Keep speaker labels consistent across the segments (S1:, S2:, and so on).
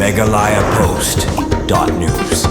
S1: megalayapost.news.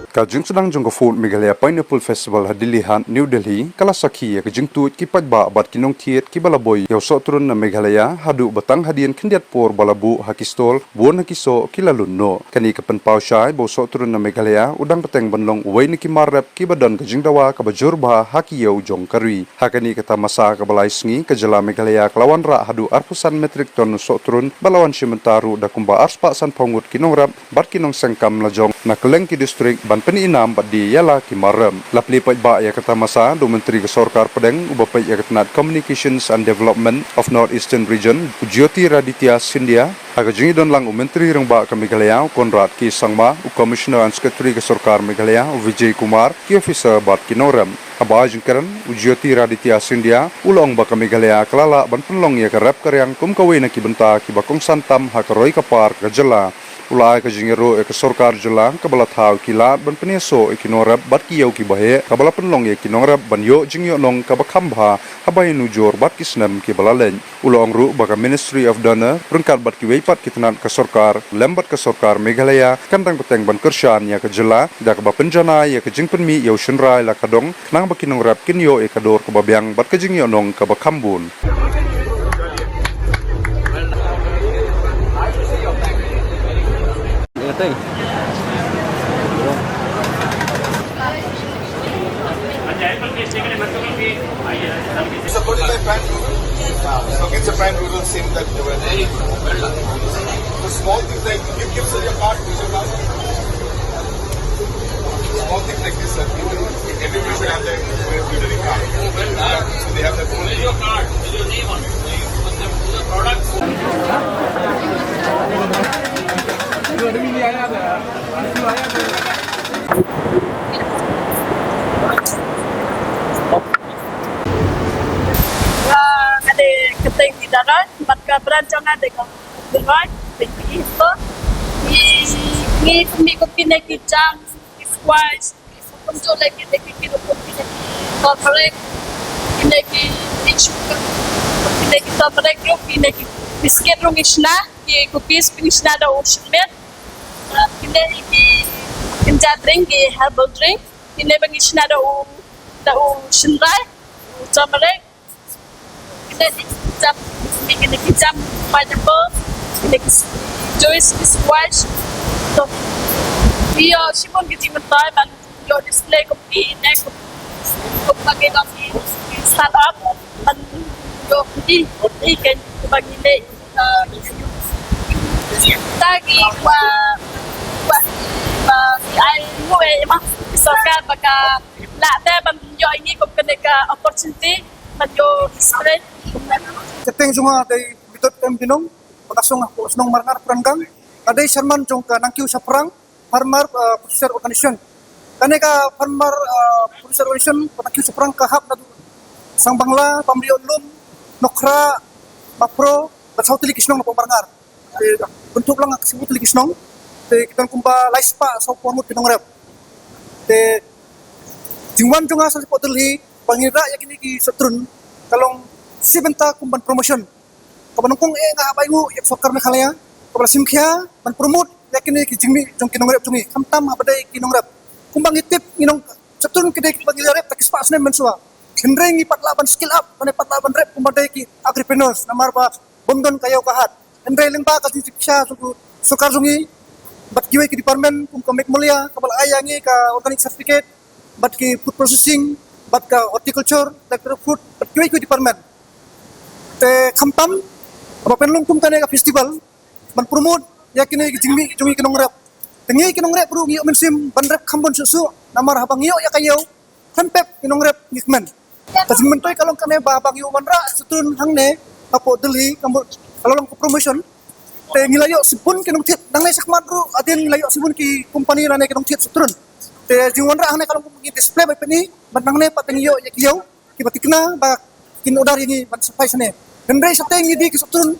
S2: Kajung sedang jong food Meghalaya Pineapple Festival hadilihan New Delhi kala sakhi kajung tu ki padba bat kinong thiet ki balaboy yaw so turun na Meghalaya hadu batang hadian kindiat por balabu hakistol buon hakiso kilalun no kani kapan pausyai bo so turun na Meghalaya udang peteng banlong uway ni ki marap ki badan kajung dawa ka bajurba haki yaw jong karui hakani kata masa ka balai sngi ka jala Meghalaya kelawan ra hadu arpusan metrik ton so turun balawan simentaru da kumba arspa san pongut kinong rap bat kinong sengkam lajong na keleng ki distrik peninam di yala kimaram lapli ba ya kata masa do menteri kesorkar pedeng ubapai ya ketenat communications and development of northeastern region Jyoti Raditya Scindia aga jingi don lang menteri rengba ke Meghalaya Konrad Ki Sangma commissioner and secretary kesorkar Meghalaya Vijay Kumar ki officer bat kinoram aba jingkaran Jyoti Raditya Scindia ulong ba ke Meghalaya kelala ban penlong ya ke rap karyang kum kawe na ki benta ki bakong santam ha karoi kapar ke jela ulai ka jingero e ka sorkar jela ka bala thau kilat ban peneso e kinorab bat ki yau ki bahe ka bala penlong e kinorab ban yo jingyo nong ka bakhambha habai nu jor bat kisnam ki bala len ulong ru ba ka Ministry of Donor rengkat bat ki weipat kitanan ka sorkar lembat ka sorkar Meghalaya kandang peteng ban kershan ya ka jela da ka ba penjana ya ka jingpenmi yau shenrai la kadong nang ba kinorab kinyo e ka dor ka babyang bat ka jingyo nong ka bakhambun.
S3: So
S4: it's a prime rural sim that they were very well. So small things like give us your card, small things like this, everybody should have their utility card. So they have their own. Where's your card? Where's your name on it? The products.
S5: Ada keteng di darat, maka berancang ada kan darat, pergi itu, ni kopi nak kicang, squash, punca lagi kita kopi nak corporate, nak sugar, kopi nak kita mereka kopi nak biscuit rungisna, kopi spingisna ada ocean milk, kita kenja drink, herbal drink, kita bangisna ada ocean dry, turmeric. Kita kicam pineapple, kita juice squash. So, dia sipun kita mentai, man yo display kopi, nek kopi bagi kopi startup, man yo di kan bagi nek tagi ai muai mah sorkar baka la te man yo ini kopi nek opportunity man yo display.
S6: Keteng semua dari bitot pinong pakasong ako snong marngar peranggang ada Sherman jong ka nangkiu sa perang farmer producer organization kaneka farmer producer organization nangkiu sa perang kahap na sang bangla pamrion lum nokra mapro basautili kisnong na marngar bentuk lang kasibutili kisnong te kitang kumba laispa sa pomut pinong rep te jingwan jong sa poteli pangira yakini ki setrun kalong si benta kumban promotion kabanungkong nga habayu yak sokar Meghalaya kabala simkhya ban promote yakin ki jingmi jong kinong rep jungi kamtam habadai kinong rep kumbang itip inong setun kidai bagi rep takis pas nem mensua hendreng ipat laban skill up mane pat laban rep kumbadai ki agripreneurs namar ba bondon kayo kahat hendreng lengba kasi siksha sokar jungi bat kiwe ki department kum kamek mulia kabala ayangi ka organic certificate bat ki food processing bat ka horticulture director food bat kiwe ki department te kamtam apa penlong kum tane ka festival ban promote yakin ki jingmi jungi kinong rep tengi kinong rep ru ngiyo mensim ban rep kambon susu namar habang ngiyo ya kayo kanpep kinong rep ngikmen kasi mentoy kalong kane ba habang ngiyo manra setun hangne apo Delhi kambon kalong ko promotion te ngilayo sipun kinong tit dangnay sakman ru adin ngilayo sipun ki company lane kinong tit setun te jingwan ra hangne kalong ko display ba peni ban dangne patengiyo ya kiyo ki batikna ba kinodar ini ban supply sane hendai sateng idi kisutun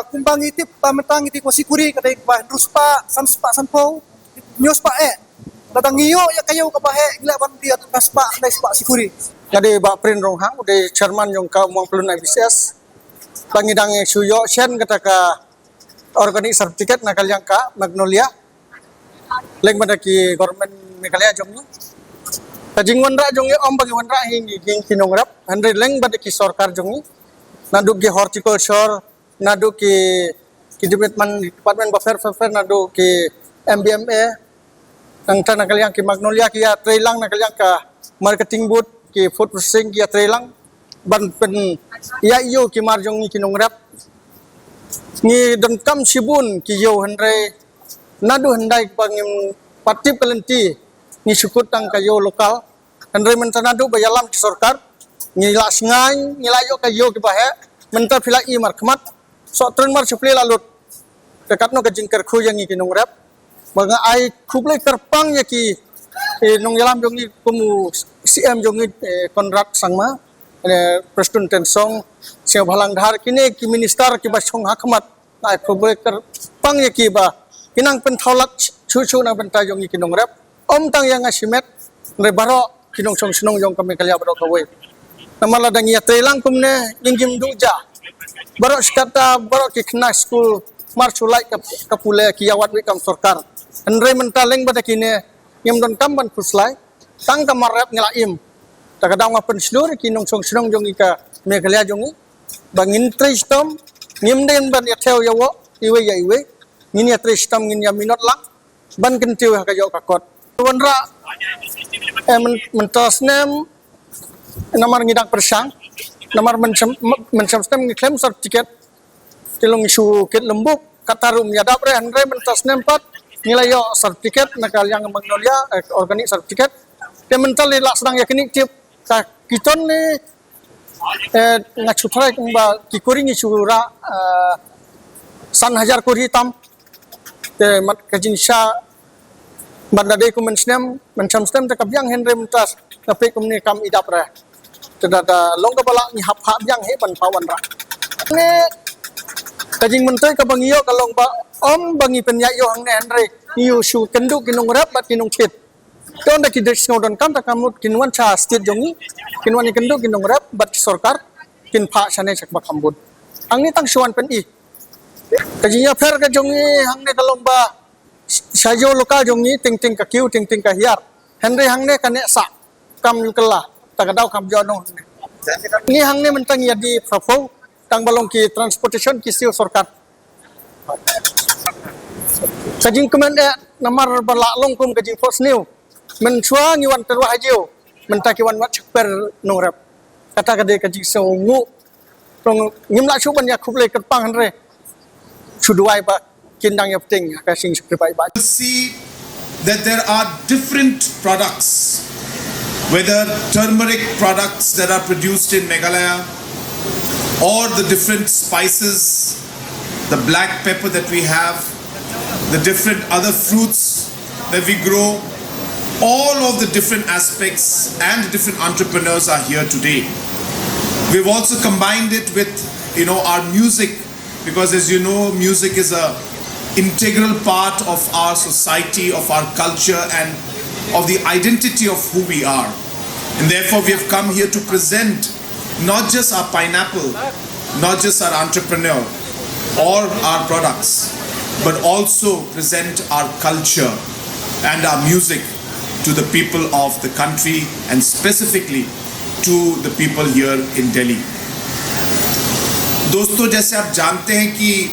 S6: kumbang itip pametang iti kwasikuri kadai bah ruspa sanspa sanpo nyospa datang ngiyo ya kayo kabahe gila ban dia raspa dai spa sikuri
S3: jadi ba prin rong hang de chairman jong ka mong plun IBCS pangidang suyo sen kata ka organic certificate nakal yang ka Magnolia leng pada ki government Meghalaya jong ni kajing wanra jong ni om bagi wanra hing kinong rap andre leng pada ki sarkar jong ni nadu ki horticulture nadu ki department welfare nadu ki MBMA nang tan nakal yang ki Magnolia ki ya trailang nakal yang ka marketing board ki food processing ki ya trailang ban pen ya iyo ki marjong ni kinong rap ni dan kam sibun ki yo handai nadu handai pangim patip kalenti ni sukut tang kayo lokal handai mentanadu bayalam ki sarkar ni la singai ni la yo kayo ki bahe mentar phila i mar khmat so tren mar supli lalut dekat no kajing ker khu yang ni kinong rap banga ai khuble kerpang ya ki nong yalam jong ni kumu CM jong ni kontrak sangma Preston Tensong siap halang dhar kini ki minister ki basong hakmat ai khuble kerpang ya ki ba kinang pentaulat chu na bentai jong ni kinong rap om tang yang asimet re baro kinong song sunong jong kami kalya baro kawai namala dang ya telang kumne ingim duja baro skata baro ki khna school marchulai kapule ki awat wi kam sarkar andre mentaleng bada kine yam don kam ban puslai tang kamar rap ngelaim takadang mapen slur kinong song sunong jong ika Meghalaya jong ni bangin tristom ngimden ban ya theo yawo iwe ya iwe ngin ya tristom ngin ya minot lang ban kentiu ka yo kakot wanra mentasnem namar ngidang persang namar mencam ngiklaim sertifikat tilung isu kit lembuk katarum ya dapre andre mentasnem pat nilai yo sertifikat nakal yang Magnolia organic certificate te mental la sedang yakini tip ka kiton ni ngachutrai ba kikuring isura san hajar kuri tam te mat kajinsha bandade ku mensnem mencam te kabyang henry mentas tapi kumni kam idap ra tedada longga bala ni hap yang he ban pawan ra ne kajing mentoi ka bangiyo kalong ba om bangi penyayo hang ne henry yu su kendu kinung rap bat kinung kit don da kidek snodon kam ta kamut kinwan cha state jongi kinwan kendu kinung rap bat sarkar kin pha chane chak ba kambut ang ni tang suan pen i kajinya fer ka jongi hang ne kalong ba sajo lokal jongi ting ka kiu ting ka hiar henry hang ne kane sa kam yukela takadau kam jono ni hang ne mentang ya di propo tang balong ki transportation ki siu sarkar kajing kemen namar balak kum kajing force new menchua ngiwan terwa hajiu mentakiwan wat chakper nongrap kata kade kajing songu tong ngimla chuban ya khuble kerpang hanre chuduai ba kindang ya pting ka sing spribai ba
S7: see that there are different products, whether turmeric products that are produced in Meghalaya or the different spices, the black pepper that we have, the different other fruits that we grow, all of the different aspects and different entrepreneurs are here today. We've also combined it with, our music, because as you know, music is a integral part of our society, of our culture, and of the identity of who we are. And therefore we have come here to present not just our pineapple, not just our entrepreneur or our products, but also present our culture and our music to the people of the country and specifically to the people here in Delhi. दोस्तों, जैसे आप जानते हैं कि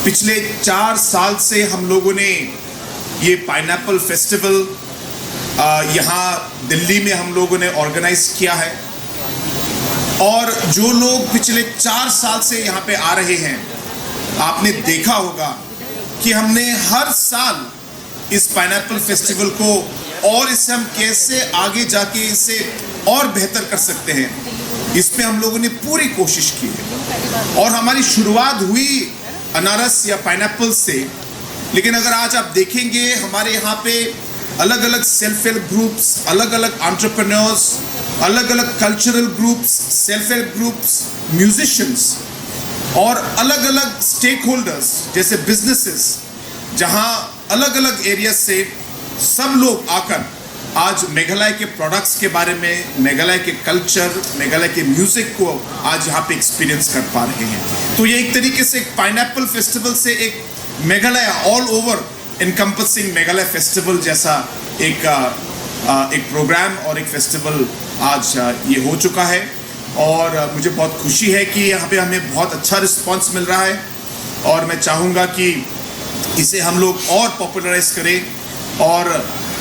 S7: पिछले 4 साल से हम लोगों ने ये पाइनएप्पल फेस्टिवल यहाँ दिल्ली में हम लोगों ने ऑर्गेनाइज किया है, और जो लोग पिछले 4 साल से यहाँ पे आ रहे हैं, आपने देखा होगा कि हमने हर साल इस पाइनएप्पल फेस्टिवल को और इससे हम कैसे आगे जाके इसे और बेहतर कर सकते हैं, इसमें हम लोगों ने पूरी कोशिश की है। और हमारी शुरुआत हुई अनारस या पाइनएप्पल से, लेकिन अगर आज आप देखेंगे हमारे यहाँ पे अलग अलग सेल्फ हेल्प ग्रुप्स, अलग अलग एंटरप्रेन्योर्स, अलग अलग cultural groups, self help groups, musicians और अलग अलग स्टेक होल्डर्स जैसे बिजनेसेस, जहाँ अलग अलग एरिया से सब लोग आकर आज मेघालय के प्रोडक्ट्स के बारे में, मेघालय के कल्चर, मेघालय के म्यूजिक को आज यहाँ पे एक्सपीरियंस कर पा रहे हैं। तो ये एक तरीके से एक पाइनएप्पल फेस्टिवल से एक Meghalaya all over encompassing Meghalaya festival जैसा एक प्रोग्राम और एक फेस्टिवल आज ये हो चुका है। और मुझे बहुत खुशी है कि यहाँ पे हमें बहुत अच्छा रिस्पांस मिल रहा है और मैं चाहूँगा कि इसे हम लोग और पॉपुलराइज करें और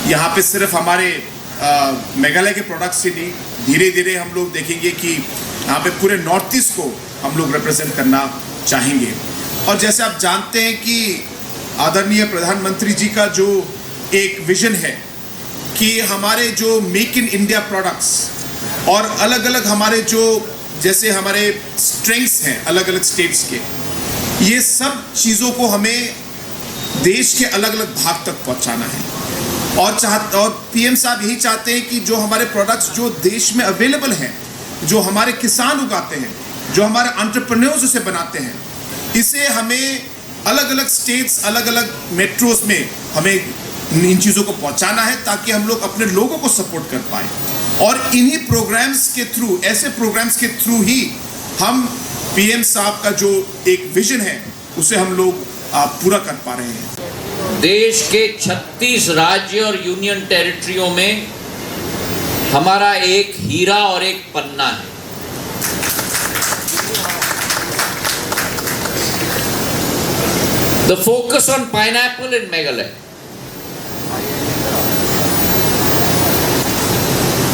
S7: यहाँ पे सिर्फ हमारे मेघालय के प्रोडक्ट्स ही नहीं, धीरे धीरे हम लोग देखेंगे कि यहाँ पे पूरे नॉर्थ ईस्ट को हम लोग रिप्रेजेंट करना चाहेंगे। और जैसे आप जानते हैं कि आदरणीय प्रधानमंत्री जी का जो एक विजन है कि हमारे जो मेक इन इंडिया प्रोडक्ट्स और अलग अलग हमारे जो जैसे हमारे स्ट्रेंथ्स हैं अलग अलग स्टेट्स के, ये सब चीज़ों को हमें देश के अलग अलग भाग तक पहुंचाना है। और पीएम साहब यही चाहते हैं कि जो हमारे प्रोडक्ट्स जो देश में अवेलेबल हैं, जो हमारे किसान उगाते हैं, जो हमारे एंटरप्रेन्योर्स उसे बनाते हैं, इसे हमें अलग अलग स्टेट्स, अलग अलग मेट्रोज में हमें इन चीज़ों को पहुंचाना है ताकि हम लोग अपने लोगों को सपोर्ट कर पाए। और इन्हीं प्रोग्राम्स के थ्रू, ऐसे प्रोग्राम्स के थ्रू ही हम पीएम साहब का जो एक विजन है उसे हम लोग पूरा कर पा रहे हैं।
S8: देश के 36 राज्य और यूनियन टेरिटरियों में हमारा एक हीरा और एक पन्ना है। The focus on pineapple in Meghalaya,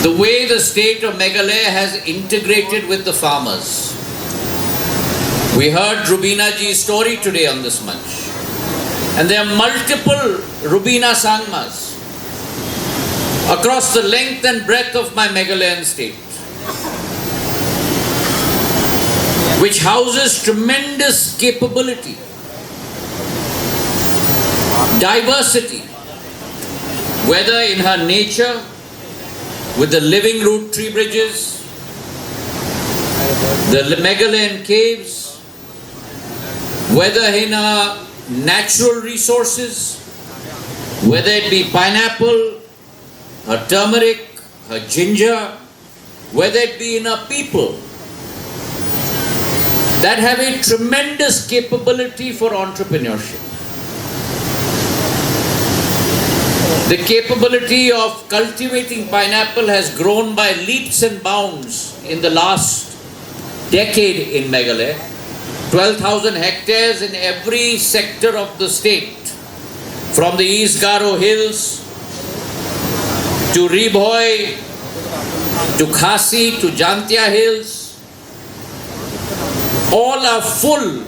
S8: the way the state of Meghalaya has integrated with the farmers. We heard Rubina ji's story today on this munch, and there are multiple Rubina Sangmas across the length and breadth of my Meghalayan state, which houses tremendous capability, diversity, whether in her nature with the living root tree bridges, the Meghalayan caves, whether in her natural resources, whether it be pineapple, her turmeric, her ginger, whether it be in her people that have a tremendous capability for entrepreneurship. The capability of cultivating pineapple has grown by leaps and bounds in the last decade in Meghalaya. 12,000 hectares in every sector of the state, from the East Garo Hills to Ribhoi to Khasi to Jantia Hills, all are full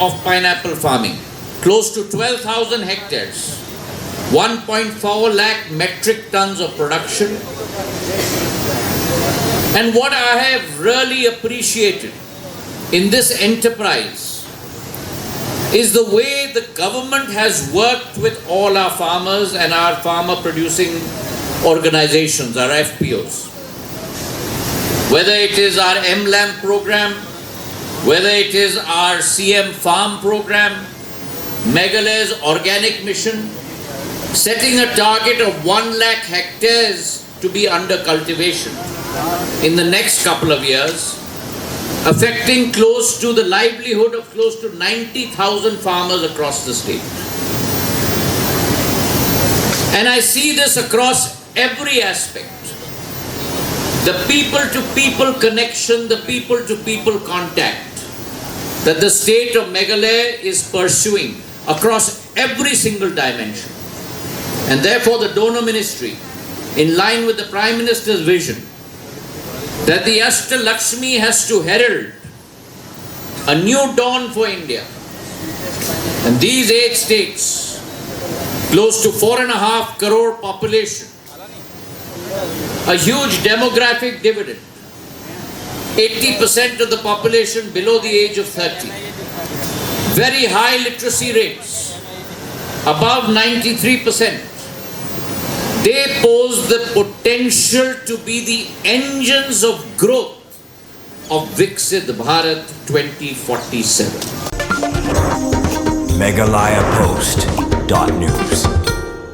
S8: of pineapple farming. Close to 12,000 hectares, 1.4 lakh metric tons of production. And what I have really appreciated in this enterprise is the way the government has worked with all our farmers and our farmer producing organizations, our FPOs. Whether it is our MLAM program, whether it is our CM Farm program, Meghalaya's organic mission, setting a target of 1 lakh hectares to be under cultivation in the next couple of years, affecting close to the livelihood of close to 90,000 farmers across the state. And I see this across every aspect. The people-to-people connection, the people-to-people contact that the state of Meghalaya is pursuing across every single dimension. And therefore the donor ministry, in line with the Prime Minister's vision, that the Ashtalakshmi has to herald a new dawn for India. And these 8 states, close to 4.5 crore population, a huge demographic dividend, 80% of the population below the age of 30, very high literacy rates, above 93%. They pose the potential to be the engines of growth of Viksit Bharat 2047.
S1: MeghalayaPost.news